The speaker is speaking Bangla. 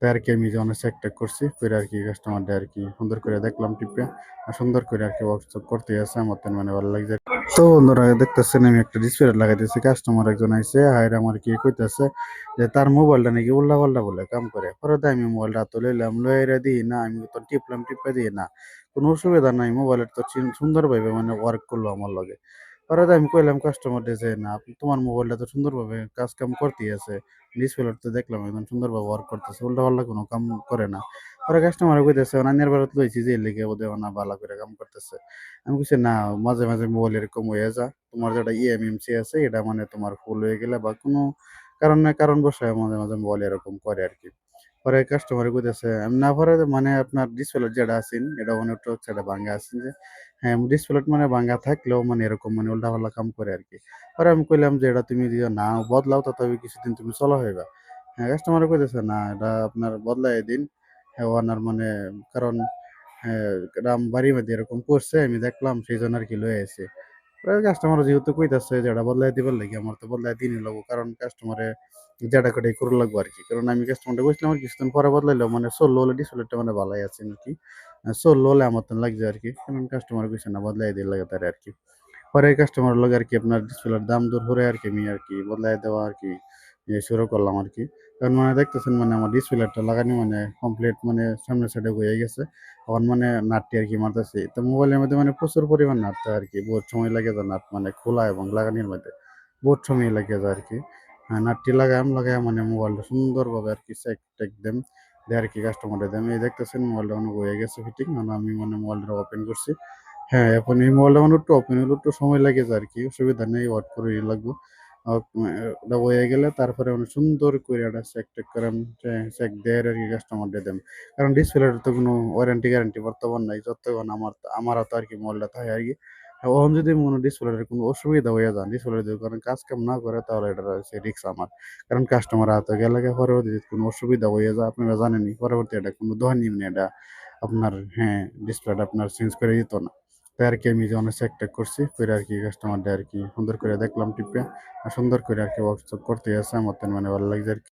তাই আরকি আমি যে অনেক চেক টেক করছি। কইরা আরকি কাস্টমারদের আরকি সুন্দর করে দেখলাম টিপে। সুন্দর করে আরকি ওয়ার্কশপ করতে আছে আমার তো মানে ভালো লাগছে। তো বন্ধুরা দেখতেছেন আমি একটা ডিসপ্লে লাগাইতেছি। কাস্টমার একজন আইছে, আইরা আমার কি কইতেছে যে তার মোবাইলটা নাকি উল্টা-পাল্টা বলে কাম করে। পরে তো আমি মোবাইলটা হাতে লইলাম, লইয়া দিই না আমি তো টিপলাম, টিপে দিই না। কোনো অসুবিধা নাই। মোবাইলের তো সুন্দরভাবে মানে ওয়ার্ক করলো আমার লগে। পরে তো আমি কইলাম কাস্টমাররে যে, "না, তোমার মোবাইলটা তো সুন্দরভাবে কাজ-কাম করতেই আছে। ডিসপ্লে তো দেখলাম একদম সুন্দরভাবে ওয়ার্ক করতেছে। উল্টা-পাল্টা কোনো কাম করে না।" পরে কাস্টমারে কইতেছে, "অন্যের বেরত লইছি যে এর লিগে বোধহয় না ভালো করে কাম করতেছে।" আমি কইছি, "না, মাঝে, মাঝে মোবাইল এরকম হয়ে যায়। তোমার যেটা eMMC আছে এটা মানে তোমার ফুল হয়ে গেলে বা কোনো কারণবশত মাঝে, মাঝে মোবাইল এরকম করে আরকি।" পরে কাস্টমারে কইতেছে, "না পরে মানে আপনার ডিসপ্লে যেটা আছেন এটা মনে হচ্ছে এটা ভাঙ্গা আছেন যে।" হ্যাঁ, ডিসপ্লে মানে ভাঙ্গা থাকলেও মানে এরকম মানে উল্টা-পাল্টা কাম করে আরকি। পরে আমি কইলাম যে, "এটা তুমি যদি না বদলাও তথাপি কিছুদিন তুমি চলা হইবা।" হ্যাঁ, কাস্টমারে কইতেছে, "না, এটা আপনার বদলাইয়া দিন।" হ্যাঁ, ওনার মানে কারণ হ্যাঁ, বাড়ির মধ্যে এরকম করছে আমি দেখলাম সেইজন্য আরকি লইয়া আইছি। কাস্টমার যেহেতু কইতাছে যে এটা বদলায় দিবার লাগি আমার তো বদলায় দিনই লাগবো। কারণ কাস্টমারে যেটা কইটাই করা লাগবো আরকি। কারণ আমি কাস্টমারটা কইছিলাম আর কিছুদিন পরে বদলাইলেও মানে চললো হলে ডিসপ্লেটা মানে ভালোই আছে নাকি। চললো হলে আমার তো লাগছে আরকি। কারণ কাস্টমার কইছে না বদলায় দিতে লাগে তারে আরকি। পরে কাস্টমারের লগে আরকি আপনার ডিসপ্লের দাম দর করে আরকি আমি আরকি বদলায় দেওয়া আরকি শুরু করলাম আরকি। কারণ মানে দেখতেছেন মানে আমার ডিসপ্লেটা লাগানি মানে কমপ্লিট মানে সামনের সাইডে হয়ে গেছে। এখন মানে নাটটি আরকি মারতেছি। তো মোবাইলের মধ্যে মানে প্রচুর পরিমাণ নাটতে হয় আরকি। বহুত সময় লাগে যায় নাট মানে খোলা এবং লাগানির মধ্যে। বহুত সময় লাগে যায় আরকি। নাটটি লাগায়াম, লাগায়া মানে মোবাইলটা সুন্দরভাবে আরকি চেক-টেক দেম। দিয়ে আরকি কাস্টমাররে দেম। এই দেখতেছেন মোবাইলটা মানে হয়ে গেছে ফিটিং। এখন আমি মানে মোবাইলটা ওপেন করছি। হ্যাঁ, এখন এই মোবাইলটা মানে একটু ওপেন হইলে একটু সময় লাগে যায় আরকি। অসুবিধা নেই, ওয়েট করেই লাগবো। ওটা হয়ে গেলে তারপরে মানে সুন্দর কইরা এটা চেক-টেক কইরাম চেক দেয় আরকি কাস্টমাররে দেম। কারণ ডিসপ্লের তো কোনো ওয়ারেন্টি গ্যারান্টি বর্তমান নাই। যতক্ষণ আমার হাতে আরকি মোবাইলটা থাকে আরকি। ওহন যদি মনে ডিসপ্লের কোনো অসুবিধা হইয়া যান, ডিসপ্লে যদি কোনো কাজ-কাম না করে তাহলে এটার হচ্ছে রিস্ক আমার। কারণ কাস্টমার হাতে গেলে পরবর্তীতে কোনো অসুবিধা হইয়া যায় আপনারা জানেনই। পরবর্তী এটা কোনো দোহাই নিবেন এটা আপনার হ্যাঁ, ডিসপ্লেটা আপনার চেঞ্জ করে দিত না। তাই আরকি আমি যে অনেক চেক-টেক করছি। কইরা আরকি কাস্টমারদের আরকি সুন্দর করে দেখলাম টিপে। সুন্দর করে আরকি ওয়ার্কশপ করতে আছে আমার তো মানে ভালো লাগছে আরকি।